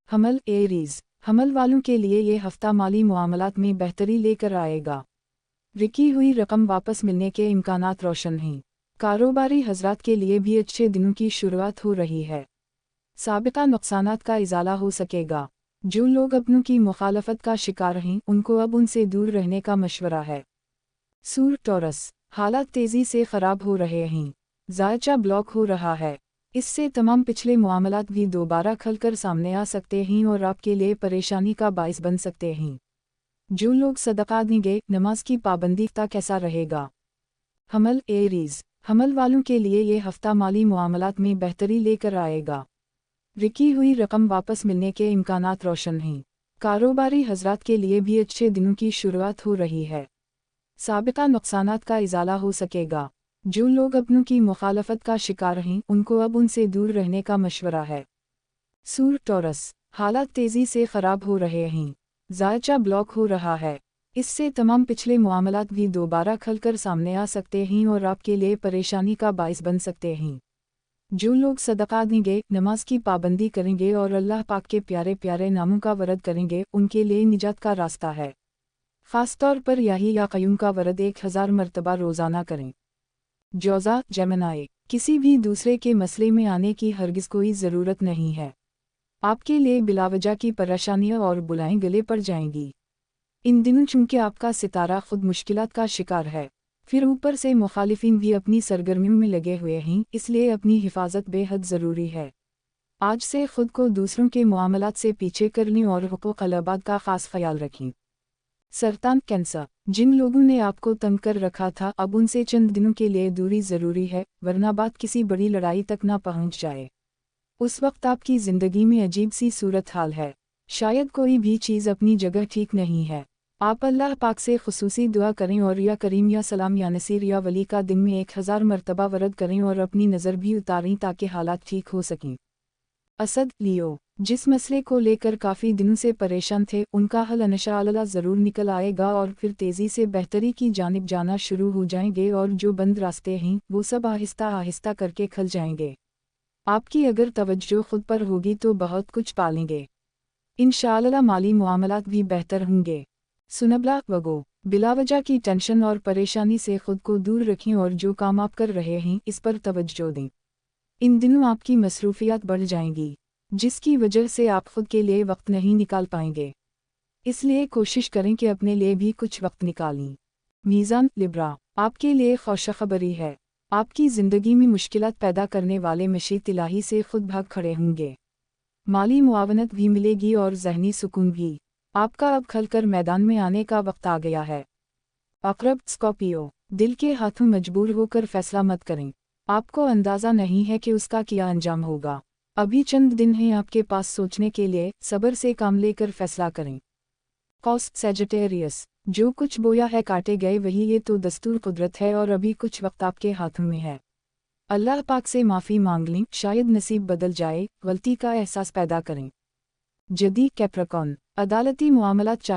हमल एरीज, हमल वालों के लिए ये हफ्ता माली मामलात में बेहतरी लेकर आएगा। रुकी हुई रकम वापस मिलने के इम्कानात रोशन हैं। कारोबारी हजरात के लिए भी अच्छे दिनों की शुरुआत हो रही है। साबिका नुकसानात का इजाला हो सकेगा। जो लोग अपनों की मुखालफत का शिकार हैं उनको अब उनसे दूर रहने का मशवरा है। सूर टॉरस, हालात तेज़ी से ख़राब हो रहे हैं। ज़ायचा ब्लॉक हो रहा है। इससे तमाम पिछले मामलात भी दोबारा खलकर सामने आ सकते हैं और आपके लिए परेशानी का बाइस बन सकते हैं। जो लोग सदका देंगे, नमाज की पाबंदी का कैसा रहेगा। हमल एरीज, हमल वालों के लिए ये हफ्ता माली मामलात में बेहतरी लेकर आएगा। रुकी हुई रकम वापस मिलने के इम्कानात रोशन हैं। कारोबारी हजरात के लिए भी अच्छे दिनों की शुरुआत हो रही है। साबिका नुकसानात का इजाला हो सकेगा। जो लोग अपनों की मुखालफत का शिकार हैं उनको अब उनसे दूर रहने का मशवरा है। सूर टॉरस, हालात तेज़ी से ख़राब हो रहे हैं। ज़ायचा ब्लॉक हो रहा है। इससे तमाम पिछले मामलात भी दोबारा खलकर सामने आ सकते हैं और आपके लिए परेशानी का बाइस बन सकते हैं। जो लोग सदका देंगे, नमाज की पाबंदी करेंगे और अल्लाह पाक के प्यारे प्यारे नामों का वरद करेंगे, उनके लिए निजात का रास्ता है। ख़ास तौर पर याही या क़य्यूम का वरद 1000 मरतबा रोज़ाना करें। जौज़ा जेमिनी, किसी भी दूसरे के मसले में आने की हरगिज़ कोई ज़रूरत नहीं है। आपके लिए बिलावजह की परेशानियां और बुलाएं गले पड़ जाएंगी। इन दिनों चूंकि आपका सितारा खुद मुश्किलात का शिकार है, फिर ऊपर से मुखालिफिन भी अपनी सरगर्मियों में लगे हुए हैं, इसलिए अपनी हिफाजत बेहद ज़रूरी है। आज से खुद को दूसरों के मामलात से पीछे करने और हुकूक अल-इबाद का ख़ास ख्याल रखें। सरतान कैंसर, जिन लोगों ने आपको तंग कर रखा था, अब उनसे चंद दिनों के लिए दूरी ज़रूरी है, वरना बात किसी बड़ी लड़ाई तक ना पहुंच जाए। उस वक्त आपकी ज़िंदगी में अजीब सी सूरत हाल है। शायद कोई भी चीज़ अपनी जगह ठीक नहीं है। आप अल्लाह पाक से खुसूसी दुआ करें और या करीम या सलाम या नसीर या वली का दिन में 1000 मरतबा वरद करें और अपनी नज़र भी उतारें ताकि हालात ठीक हो सकें। असद लियो, जिस मसले को लेकर काफ़ी दिनों से परेशान थे, उनका हल इंशाअल्लाह ज़रूर निकल आएगा और फिर तेज़ी से बेहतरी की जानिब जाना शुरू हो जाएंगे और जो बंद रास्ते हैं वो सब आहिस्ता आहिस्ता करके खुल जाएंगे। आपकी अगर तवज्जो खुद पर होगी तो बहुत कुछ पालेंगे। इंशाअल्लाह माली मामलात भी बेहतर होंगे। सुनबला वगो, बिलावजह की टेंशन और परेशानी से खुद को दूर रखें और जो काम आप कर रहे हैं इस पर तवज्जो दें। इन दिनों आपकी मसरूफियात बढ़ जाएंगी, जिसकी वजह से आप खुद के लिए वक्त नहीं निकाल पाएंगे। इसलिए कोशिश करें कि अपने लिए भी कुछ वक्त निकालें। मीज़ान लिब्रा, आपके लिए खुशखबरी है। आपकी ज़िंदगी में मुश्किलात पैदा करने वाले मशीत इलाही से खुद भाग खड़े होंगे। माली मुआवनत भी मिलेगी और ज़हनी सुकून भी। आपका अब खलकर मैदान में आने का वक्त आ गया है। अक़रब स्कॉर्पियो, दिल के हाथों मजबूर होकर फैसला मत करें। आपको अंदाज़ा नहीं है कि उसका क्या अंजाम होगा। अभी चंद दिन हैं आपके पास सोचने के लिए, सब्र से काम लेकर फैसला करें। कौस सैजिटेरियस, जो कुछ बोया है काटे गए वही, ये तो दस्तूर कुदरत है और अभी कुछ वक्त आपके हाथों में है। अल्लाह पाक से माफ़ी मांग लें, शायद नसीब बदल जाए, गलती का एहसास पैदा करें। जदी कैप्रिकॉर्न, अदालती मामलात चाहे